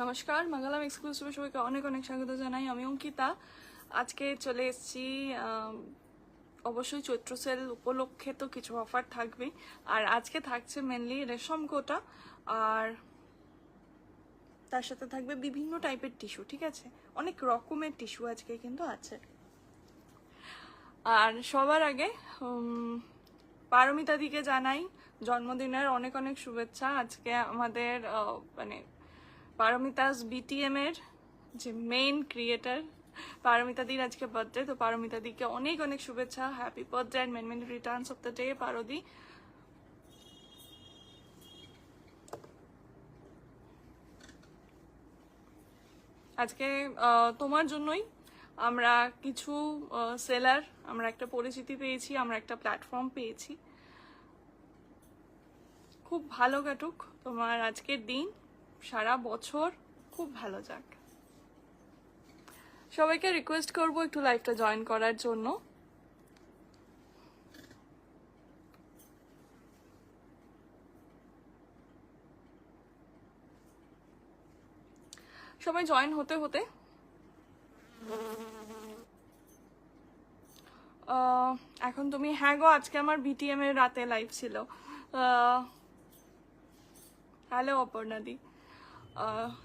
নমস্কার, মাঙ্গালাম এক্সক্লুসিভে সবাইকে অনেক অনেক স্বাগত জানাই। আমি অঙ্কিতা। আজকে চলে এসেছি, অবশ্যই চৈত্র সেল উপলক্ষে তো কিছু অফার থাকবেই। আর আজকে থাকছে মেনলি রেশম কোটা, আর তার সাথে থাকবে বিভিন্ন টাইপের টিস্যু। ঠিক আছে, অনেক রকমের টিস্যু আজকে কিন্তু আছে। আর সবার আগে পারমিতা দিকে জানাই জন্মদিনের অনেক অনেক শুভেচ্ছা। আজকে আমাদের মানে পারমিতাস বিটিএম এর যে মেইন ক্রিয়েটার পারমিতা দির আজকে বার্থডে, তো পারমিতা দিকে অনেক অনেক শুভেচ্ছা। Happy birthday and many many returns of the day পারদি। আজকে তোমার জন্যই আমরা কিছু সেলার, আমরা একটা পরিচিতি পেয়েছি, আমরা একটা প্ল্যাটফর্ম পেয়েছি। খুব ভালো কাটুক তোমার আজকের দিন, সারা বছর খুব ভালো যাক। সবাইকে রিকোয়েস্ট করবো একটু লাইভটা জয়েন করার জন্য। সবাই জয়েন হতে হতে এখন তুমি, হ্যাঁ গো, আজকে আমার বিটিএম এর রাতে লাইভ ছিল। হ্যালো অপর্ণাদি।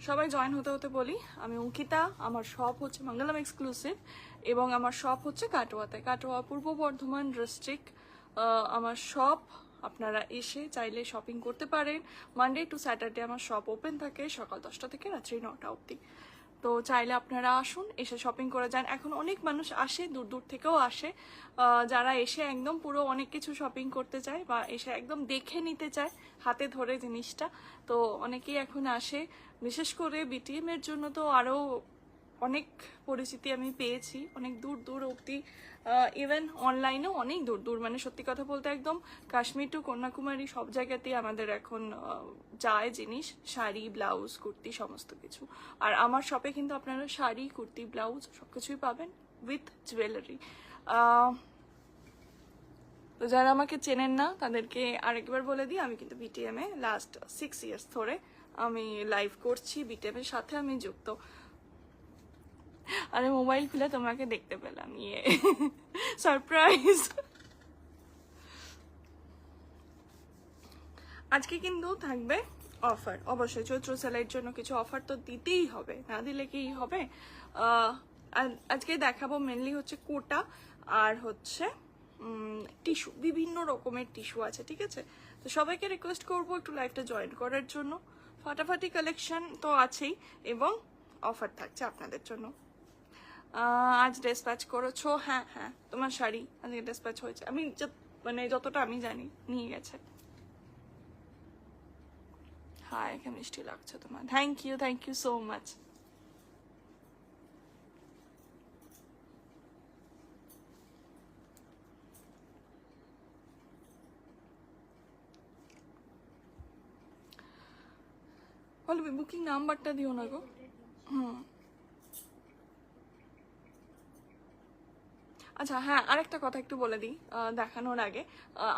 সবাই জয়েন হতে হতে বলি, আমি অঙ্কিতা, আমার শপ হচ্ছে মাঙ্গালাম এক্সক্লুসিভ এবং আমার শপ হচ্ছে কাটোয়াতে, কাটোয়া পূর্ব বর্ধমান ডিস্ট্রিক্ট। আমার শপ আপনারা এসে চাইলে শপিং করতে পারেন। মানডে টু স্যাটারডে আমার শপ ওপেন থাকে সকাল 10টা থেকে রাত্রি 9টা অবধি। তো চাইলে আপনারা আসুন, এসে শপিং করে যান। এখন অনেক মানুষ আসে, দূর দূর থেকেও আসে, যারা এসে একদম পুরো অনেক কিছু শপিং করতে চায় বা এসে একদম দেখে নিতে চায় হাতে ধরে জিনিসটা। তো অনেকেই এখন আসে, বিশেষ করে বিটিএম এর জন্য তো আরও অনেক পরিচিতি আমি পেয়েছি, অনেক দূর দূর অবধি, ইভেন অনলাইনেও অনেক দূর দূর, মানে সত্যি কথা বলতে একদম কাশ্মীর টু কন্যাকুমারী সব জায়গাতেই আমাদের এখন যায় জিনিস, শাড়ি, ব্লাউজ, কুর্তি, সমস্ত কিছু। আর আমার শপে কিন্তু আপনারা শাড়ি, কুর্তি, ব্লাউজ সব কিছুই পাবেন উইথ জুয়েলারি। তো যারা আমাকে চেনেন না তাদেরকে আরেকবার বলে দিই, আমি কিন্তু বিটিএম এ লাস্ট 6 ইয়ার্স ধরে আমি লাইভ করছি, বিটিএম এর সাথে আমি যুক্ত। আরে মোবাইল খুলে তোমাকে দেখতে পেলাম, ইয়ে সারপ্রাইজ। আজকে কিন্তু থাকবে অফার, অবশ্যই চৈত্র সেলের জন্য কিছু অফার তো দিতেই হবে, না দিলে কি হবে। আজকে দেখাবো মেনলি হচ্ছে কোটা আর হচ্ছে টিস্যু, বিভিন্ন রকমের টিস্যু আছে। ঠিক আছে, তো সবাইকে রিকোয়েস্ট করবো একটু লাইভটা জয়েন করার জন্য। ফাটাফাটি কালেকশন তো আছেই এবং অফার থাকছে আপনাদের জন্য। আজ ডেসপ্যাচ করেছো? হ্যাঁ হ্যাঁ, তোমার শাড়ি আজকে ডেসপ্যাচ হয়েছে, আমি মানে যতটা আমি জানি নিয়ে গেছে। হ্যাঁ, এখানে মিষ্টি লাগছে তোমার, থ্যাংক ইউ সো মাচ। বলো, বুকিং নাম্বারটা দিও না গো। আচ্ছা হ্যাঁ, আরেকটা কথা একটু বলে দিই দেখানোর আগে,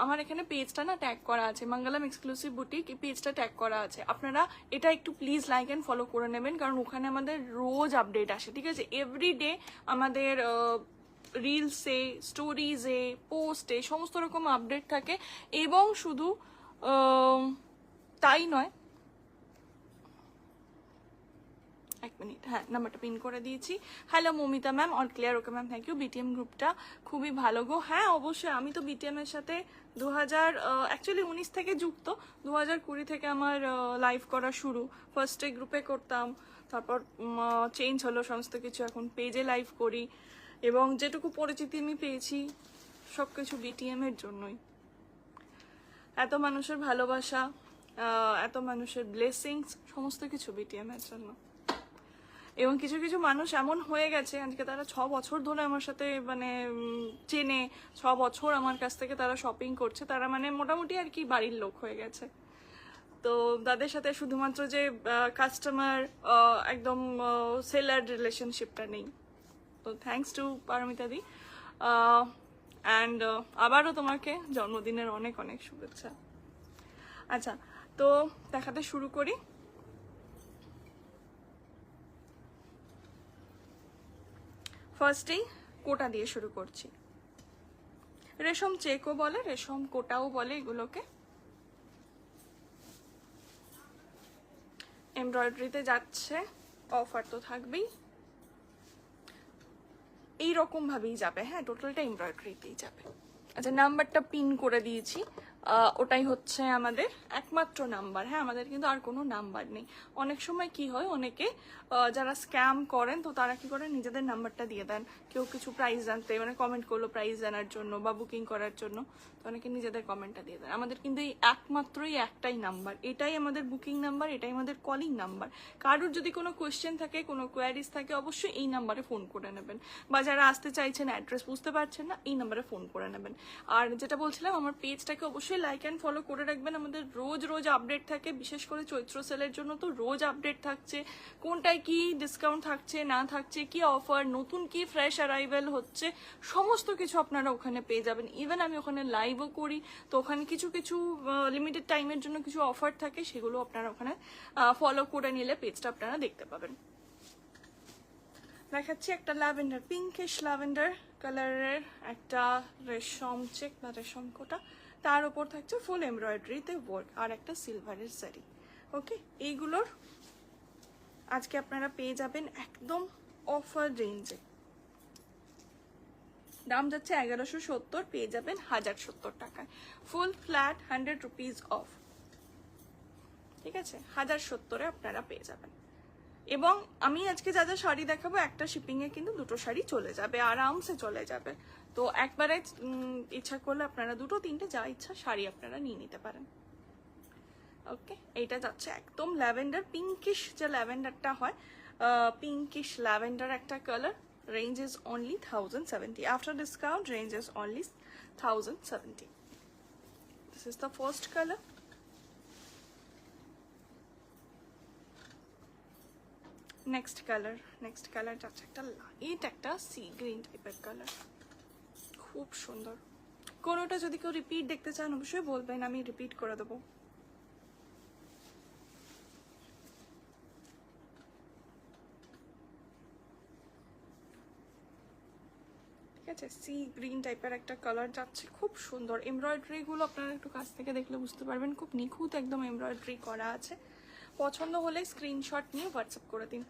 আমার এখানে পেজটা না ট্যাগ করা আছে, মাঙ্গালাম এক্সক্লুসিভ বুটিক, এই পেজটা ট্যাগ করা আছে। আপনারা এটা একটু প্লিজ লাইক অ্যান্ড ফলো করে নেবেন, কারণ ওখানে আমাদের রোজ আপডেট আসে। ঠিক আছে, এভরিডে আমাদের রিলসে, স্টোরিজে, পোস্টে সমস্ত রকম আপডেট থাকে। এবং শুধু তাই নয়, এক মিনিট, হ্যাঁ নাম্বারটা পিন করে দিয়েছি। Hello Mamita ma'am, all clear? Okay ma'am, thank you. BTM গ্রুপটা খুবই ভালো গো। হ্যাঁ অবশ্যই, আমি তো বিটিএম এর সাথে 2019 থেকে যুক্ত। 2020 থেকে আমার লাইভ করা শুরু। ফার্স্টে গ্রুপে করতাম, তারপর চেঞ্জ হলো সমস্ত কিছু, এখন পেজে লাইভ করি। এবং যেটুকু পরিচিতি আমি পেয়েছি সব কিছু বিটিএম এর জন্যই। এত মানুষের ভালোবাসা, এত মানুষের ব্লেসিংস, সমস্ত কিছু বিটিএম এর জন্য। এবং কিছু কিছু মানুষ এমন হয়ে গেছে আজকে, তারা 6 বছর ধরে আমার সাথে মানে চেনে, 6 বছর আমার কাছ থেকে তারা শপিং করছে, তারা মানে মোটামুটি আর কি বাড়ির লোক হয়ে গেছে। তো তাদের সাথে শুধুমাত্র যে কাস্টমার, একদম সেলার রিলেশনশিপটা নেই। তো thanks to Paromita di, and আবারও তোমাকে জন্মদিনের অনেক অনেক শুভেচ্ছা। আচ্ছা, তো দেখাতে শুরু করি। ফার্স্টেই কোটা দিয়ে শুরু করছি। রেশম চেকও বলে, রেশম কোটাও বলে এগুলোকে। এমব্রয়ডারিতে যাচ্ছে, অফার তো থাকবেই, এইরকম ভাবেই যাবে। হ্যাঁ, টোটালটা এমব্রয়ডারিতেই যাবে। আচ্ছা, নাম্বারটা পিন করে দিয়েছি, ওটাই হচ্ছে আমাদের একমাত্র নাম্বার। হ্যাঁ, আমাদের কিন্তু আর কোনো নাম্বার নেই। অনেক সময় কি হয়, অনেকে যারা স্ক্যাম করেন তো তারা কি করে নিজেদের নাম্বারটা দিয়ে দেন, কেউ কিছু প্রাইস জানতে মানে কমেন্ট করলো প্রাইস জানার জন্য বা বুকিং করার জন্য, তো অনেকে নিজেদের কমেন্টটা দিয়ে দেন। আমাদের কিন্তু এই একমাত্রই একটাই নাম্বার, এটাই আমাদের বুকিং নাম্বার, এটাই আমাদের কলিং নাম্বার। কারোর যদি কোনো কোয়েশ্চেন থাকে, কোনো কোয়ারিজ থাকে, অবশ্যই এই নাম্বারে ফোন করে নেবেন, বা যারা আসতে চাইছেন অ্যাড্রেস বুঝতে পারছেন না, এই নাম্বারে ফোন করে নেবেন। আর যেটা বলছিলাম, আমার পেজটাকে অবশ্যই লাইক অ্যান্ড ফলো করে রাখবেন। আমাদের রোজ রোজ আপডেট থাকে, বিশেষ করে চৈত্র সেলের জন্য তো রোজ আপডেট থাকছে, কোনটায় কি ডিসকাউন্ট থাকছে না থাকছে, কি অফার, নতুন কি ফ্রেশ অ্যারাইভেল হচ্ছে, সমস্ত কিছু আপনারা ওখানে পেয়ে যাবেন। ইভেন আমি ওখানে লাইভও করি, তো ওখানে কিছু কিছু লিমিটেড টাইমের জন্য কিছু অফার থাকে, সেগুলো আপনারা ওখানে ফলো করে নিলে পেজটা আপনারা দেখতে পাবেন। দেখাচ্ছি একটা ল্যাভেন্ডার, পিঙ্কিশ ল্যাভেন্ডার কালারের একটা রেশম চেক বা রেশম কোটা, তার উপর থাকছে ফুল এমব্রয়ডারিতে ওয়ার্ক আর একটা সিলভারের শাড়ি। ওকে, এইগুলোর আজকে আপনারা পেয়ে যাবেন একদম অফার রেঞ্জে। দাম যাচ্ছে 1170, পেয়ে যাবেন 1070 টাকায়, ফুল ফ্ল্যাট 100 রুপিস অফ। ঠিক আছে, 1070-এ আপনারা পেয়ে যাবেন। এবং আমি আজকে যা যা শাড়ি দেখাবো, একটা শিপিংয়ে কিন্তু দুটো শাড়ি চলে যাবে, আরামসে চলে যাবে। তো একবারে ইচ্ছা করলে আপনারা দুটো তিনটে যা ইচ্ছা শাড়ি আপনারা নিয়ে নিতে পারেন। ওকে, এইটা যাচ্ছে একদম ল্যাভেন্ডার, পিঙ্কিশ যে ল্যাভেন্ডারটা হয়, পিঙ্কিশ ল্যাভেন্ডার একটা colour. Range is only 1070, after discount range is only 1070। This is the first colour. Next colour যাচ্ছে একটা লাইট একটা সি গ্রিন টাইপের কালার, খুব সুন্দর। কোনোটা যদি কেউ রিপিট দেখতে চান অবশ্যই বলবেন, আমি রিপিট করে দেবো। ঠিক আছে, সি গ্রিন টাইপের একটা কালার যাচ্ছে, খুব সুন্দর। এমব্রয়ডারি গুলো আপনারা একটু কাছ থেকে দেখলে বুঝতে পারবেন, খুব নিখুঁত একদম এমব্রয়ডারি করা আছে। পছন্দ হলে স্ক্রিনশট নিয়ে হোয়াটসঅ্যাপ করে দিন।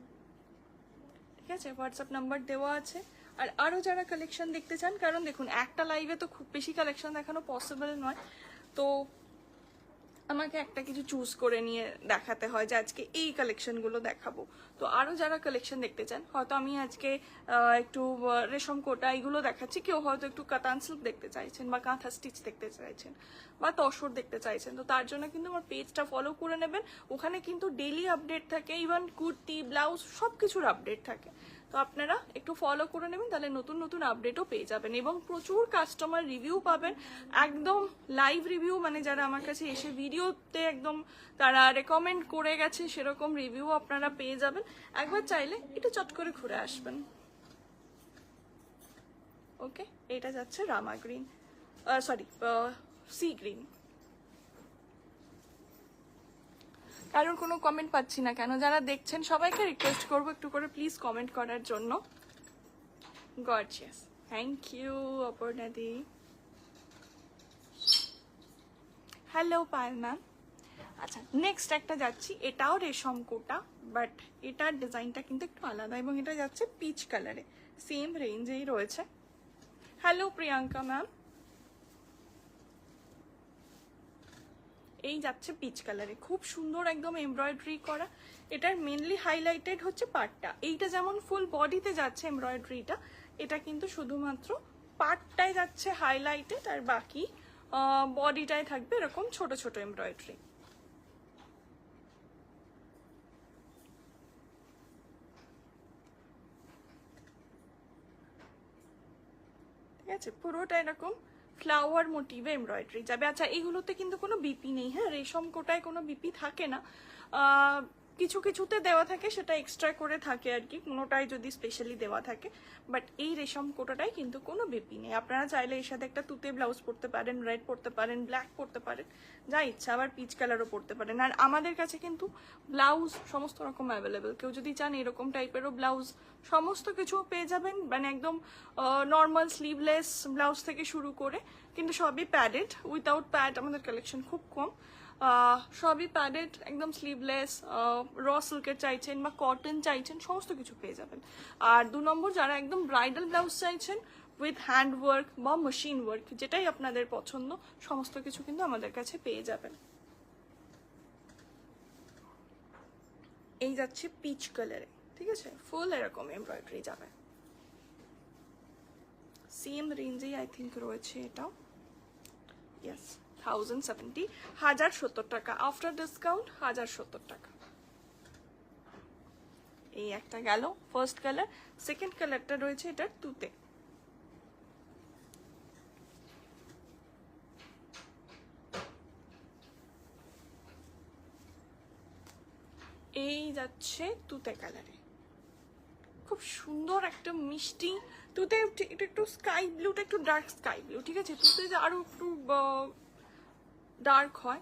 ঠিক আছে, হোয়াটসঅ্যাপ নাম্বার দেওয়া আছে। আর আরও যারা কালেকশন দেখতে চান, কারণ দেখুন একটা লাইভে তো খুব বেশি কালেকশন দেখানো পসিবল নয়, তো আমাকে একটা কিছু চুজ করে নিয়ে দেখাতে হয় যে আজকে এই কালেকশনগুলো দেখাবো। তো আরও যারা কালেকশন দেখতে চান, হয়তো আমি আজকে একটু রেশম কোটা এগুলো দেখাচ্ছি, কেউ হয়তো একটু কাতান সিল্ক দেখতে চাইছেন বা কাঁথা স্টিচ দেখতে চাইছেন বা তসর দেখতে চাইছেন, তো তার জন্য কিন্তু আমার পেজটা ফলো করে নেবেন। ওখানে কিন্তু ডেইলি আপডেট থাকে, ইভেন কুর্তি ব্লাউজ সব কিছুর আপডেট থাকে, তো আপনারা একটু ফলো করে নেবেন, তাহলে নতুন নতুন আপডেটও পেয়ে যাবেন। এবং প্রচুর কাস্টমার রিভিউ পাবেন, একদম লাইভ রিভিউ, মানে যারা আমার কাছে এসে ভিডিওতে একদম তারা রেকমেন্ড করে গেছে সেরকম রিভিউ আপনারা পেয়ে যাবেন। একবার চাইলে একটু চট করে ঘুরে আসবেন। ওকে, এটা যাচ্ছে রামা গ্রিন, সরি সি গ্রিন। কারণ কোনো কমেন্ট পাচ্ছি না কেন, যারা দেখছেন সবাইকে রিকোয়েস্ট করবো একটু করে প্লিজ কমেন্ট করার জন্য। গর্জিয়াস, থ্যাংক ইউ অপর্ণাদি। Hello Payel ma'am. আচ্ছা, নেক্সট একটা যাচ্ছি, এটাও রেশম কোটা, বাট এটার ডিজাইনটা কিন্তু একটু আলাদা, এবং এটা যাচ্ছে পিচ কালারে, সেম রেঞ্জেই রয়েছে। Hello Priyanka ma'am. এই যাচ্ছে পিচ কালারে, খুব সুন্দর একদম এমব্রয়ডারি করা। এটার মেনলি হাইলাইটেড হচ্ছে পার্টটা, এইটা যেমন ফুল বডিতে যাচ্ছে এমব্রয়ডারিটা, এটা কিন্তু শুধুমাত্র পার্টটাই যাচ্ছে হাইলাইটেড, আর বাকি বডিটাই থাকবে এরকম ছোট ছোট এমব্রয়ডারি। ঠিক আছে, পুরোটা এরকম ফ্লাওয়ার মোটিভে এমব্রয়ডারি যাবে। আচ্ছা, এইগুলোতে কিন্তু কোনো বিপি নেই, হ্যাঁ, রেশম কোটায় কোনো বিপি থাকে না, কিছু কিছুতে দেওয়া থাকে, সেটা এক্সট্রা করে থাকে আর কি, কোনোটাই যদি স্পেশালি দেওয়া থাকে। বাট এই রেশম কোটাটাই কিন্তু কোনো বেপি নেই। আপনারা চাইলে এর সাথে একটা তুতে ব্লাউজ পরতে পারেন, রেড পরতে পারেন, ব্ল্যাক পরতে পারেন, যা ইচ্ছা, আবার পিচ কালারও পরতে পারেন। আর আমাদের কাছে কিন্তু ব্লাউজ সমস্ত রকম অ্যাভেলেবেল, কেউ যদি চান এরকম টাইপেরও ব্লাউজ সমস্ত কিছু পেয়ে যাবেন, মানে একদম নর্মাল স্লিভলেস ব্লাউজ থেকে শুরু করে, কিন্তু সবই প্যাডেড, উইথাউট প্যাড আমাদের কালেকশন খুব কম। সবই প্যাডেড, একদম স্লিভলেস, র সিল্কের চাইছেন বা কটন চাইছেন, সমস্ত কিছু পেয়ে যাবেন। আর 2 নম্বর, যারা একদম ব্রাইডাল ব্লাউজ চাইছেন উইথ হ্যান্ড ওয়ার্ক বা মেশিন ওয়ার্ক, যেটাই আপনাদের পছন্দ, সমস্ত কিছু কিন্তু আমাদের কাছে পেয়ে যাবেন। এই যাচ্ছে পিচ কালারে, ঠিক আছে, ফুল এরকম এমব্রয়ডারি যাবে। সেম রেঞ্জেই আই থিঙ্ক রয়েছে এটাও, ইয়েস 1070, 1070 টাকা আফটার ডিসকাউন্ট, 1070 টাকা। এই একটা গেল ফার্স্ট কালার। সেকেন্ড কালারটা রয়েছে এটার তুতে, এই যাচ্ছে তুতে কালারে, খুব সুন্দর একটা মিষ্টি তুতে, এটা একটু স্কাই ব্লুটা একটু ডার্ক স্কাই ব্লু, ঠিক আছে, তুতে যে আরো একটু ডার্ক হয়,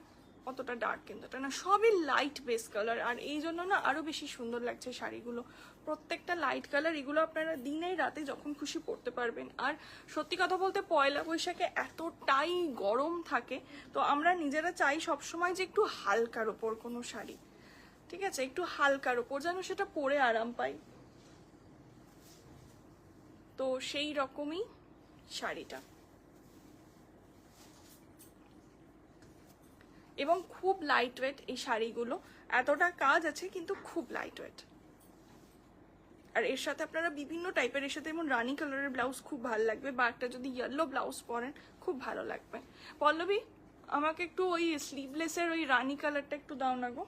অতটা ডার্ক কিন্তু এটা না, সবই লাইট বেস কালার, আর এই জন্য না আরো বেশি সুন্দর লাগছে শাড়িগুলো, প্রত্যেকটা লাইট কালার। এগুলো আপনারা দিনে রাতে যখন খুশি পরতে পারবেন। আর সত্যি কথা বলতে পয়লা বৈশাখে এতটাই গরম থাকে, তো আমরা নিজেরা চাই সবসময় যে একটু হালকার ওপর কোনো শাড়ি, ঠিক আছে, একটু হালকার ওপর যেন সেটা পরে আরাম পাই, তো সেই রকমই শাড়িটা, এবং খুব লাইট ওয়েট এই শাড়িগুলো, এতটা কাজ আছে কিন্তু খুব লাইট ওয়েট। আর এর সাথে আপনারা বিভিন্ন টাইপের, এর সাথে যেমন রানি কালারের ব্লাউজ খুব ভালো লাগবে, বা একটা যদি ইয়েলো ব্লাউজ পরেন খুব ভালো লাগবে। পল্লবী, আমাকে একটু ওই স্লিভলেসের ওই রানি কালারটা একটু দাও না গো।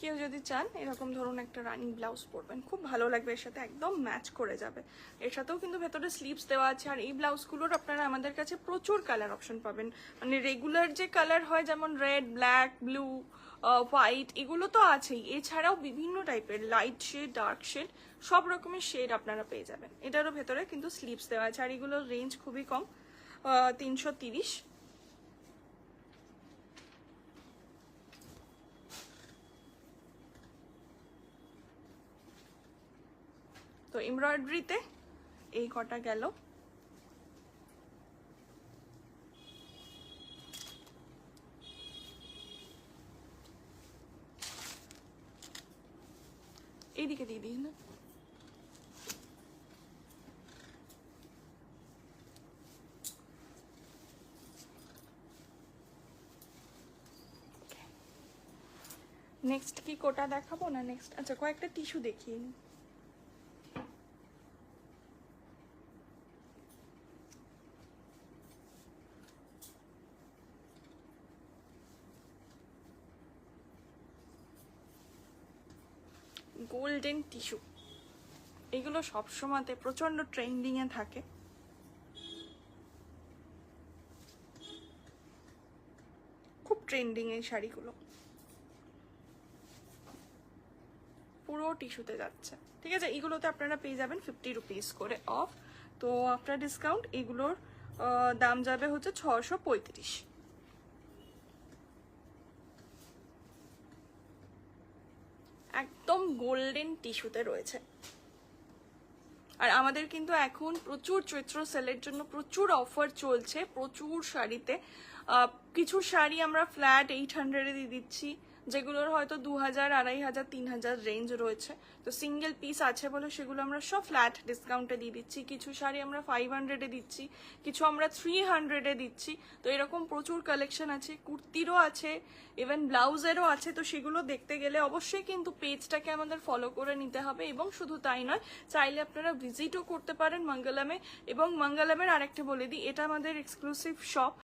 কেউ যদি চান এরকম ধরুন একটা রানিং ব্লাউজ পরবেন, খুব ভালো লাগবে, এর সাথে একদম ম্যাচ করে যাবে। এর সাথেও কিন্তু ভেতরে স্লিভস দেওয়া আছে। আর এই ব্লাউজগুলোর আপনারা আমাদের কাছে প্রচুর কালার অপশন পাবেন, মানে রেগুলার যে কালার হয় যেমন রেড, ব্ল্যাক, ব্লু, হোয়াইট, এগুলো তো আছেই, এছাড়াও বিভিন্ন টাইপের লাইট শেড, ডার্ক শেড, সব রকমের শেড আপনারা পেয়ে যাবেন। এটারও ভেতরে কিন্তু স্লিভস দেওয়া আছে। আর এগুলোর রেঞ্জ খুবই কম, 330। তো এমব্রয়ডারিতে এই কটা গেল। এইদিকে দিয়ে দিই না, নেক্সট কি কোটা দেখাবো না, নেক্সট আচ্ছা কয়েকটা টিস্যু দেখিয়ে নিই। গোল্ডেন টিস্যু, এগুলো সবসময়তে প্রচন্ড ট্রেন্ডিং এ থাকে। খুব ট্রেন্ডিং এই শাড়িগুলো, পুরো টিস্যুতে যাচ্ছে, ঠিক আছে। এগুলোতে আপনারা পেয়ে যাবেন 50 রুপিস করে অফ। তো আফটার ডিসকাউন্ট এগুলোর দাম যাবে হচ্ছে 635। একদম গোল্ডেন টিস্যুতে রয়েছে। আর আমাদের কিন্তু এখন প্রচুর চৈত্র সেলের জন্য প্রচুর অফার চলছে, প্রচুর শাড়িতে। কিছু শাড়ি আমরা ফ্ল্যাট 800-এ দিয়ে দিচ্ছি, যেগুলোর হয়তো 2000, 2500, 3000 রেঞ্জ রয়েছে। তো সিঙ্গেল পিস আছে বলে সেগুলো আমরা সব ফ্ল্যাট ডিসকাউন্টে দিয়ে দিচ্ছি। কিছু শাড়ি আমরা 500-এ দিচ্ছি, কিছু আমরা 300-এ দিচ্ছি। তো এরকম প্রচুর কালেকশন আছে, কুর্তিরও আছে, ইভেন ব্লাউজেরও আছে। তো সেগুলো দেখতে গেলে অবশ্যই কিন্তু পেজটাকে আমাদের ফলো করে নিতে হবে। এবং শুধু তাই নয়, চাইলে আপনারা ভিজিটও করতে পারেন মঙ্গলমে। এবং মঙ্গলমের আরেকটা বলে দিই, এটা আমাদের এক্সক্লুসিভ শপ,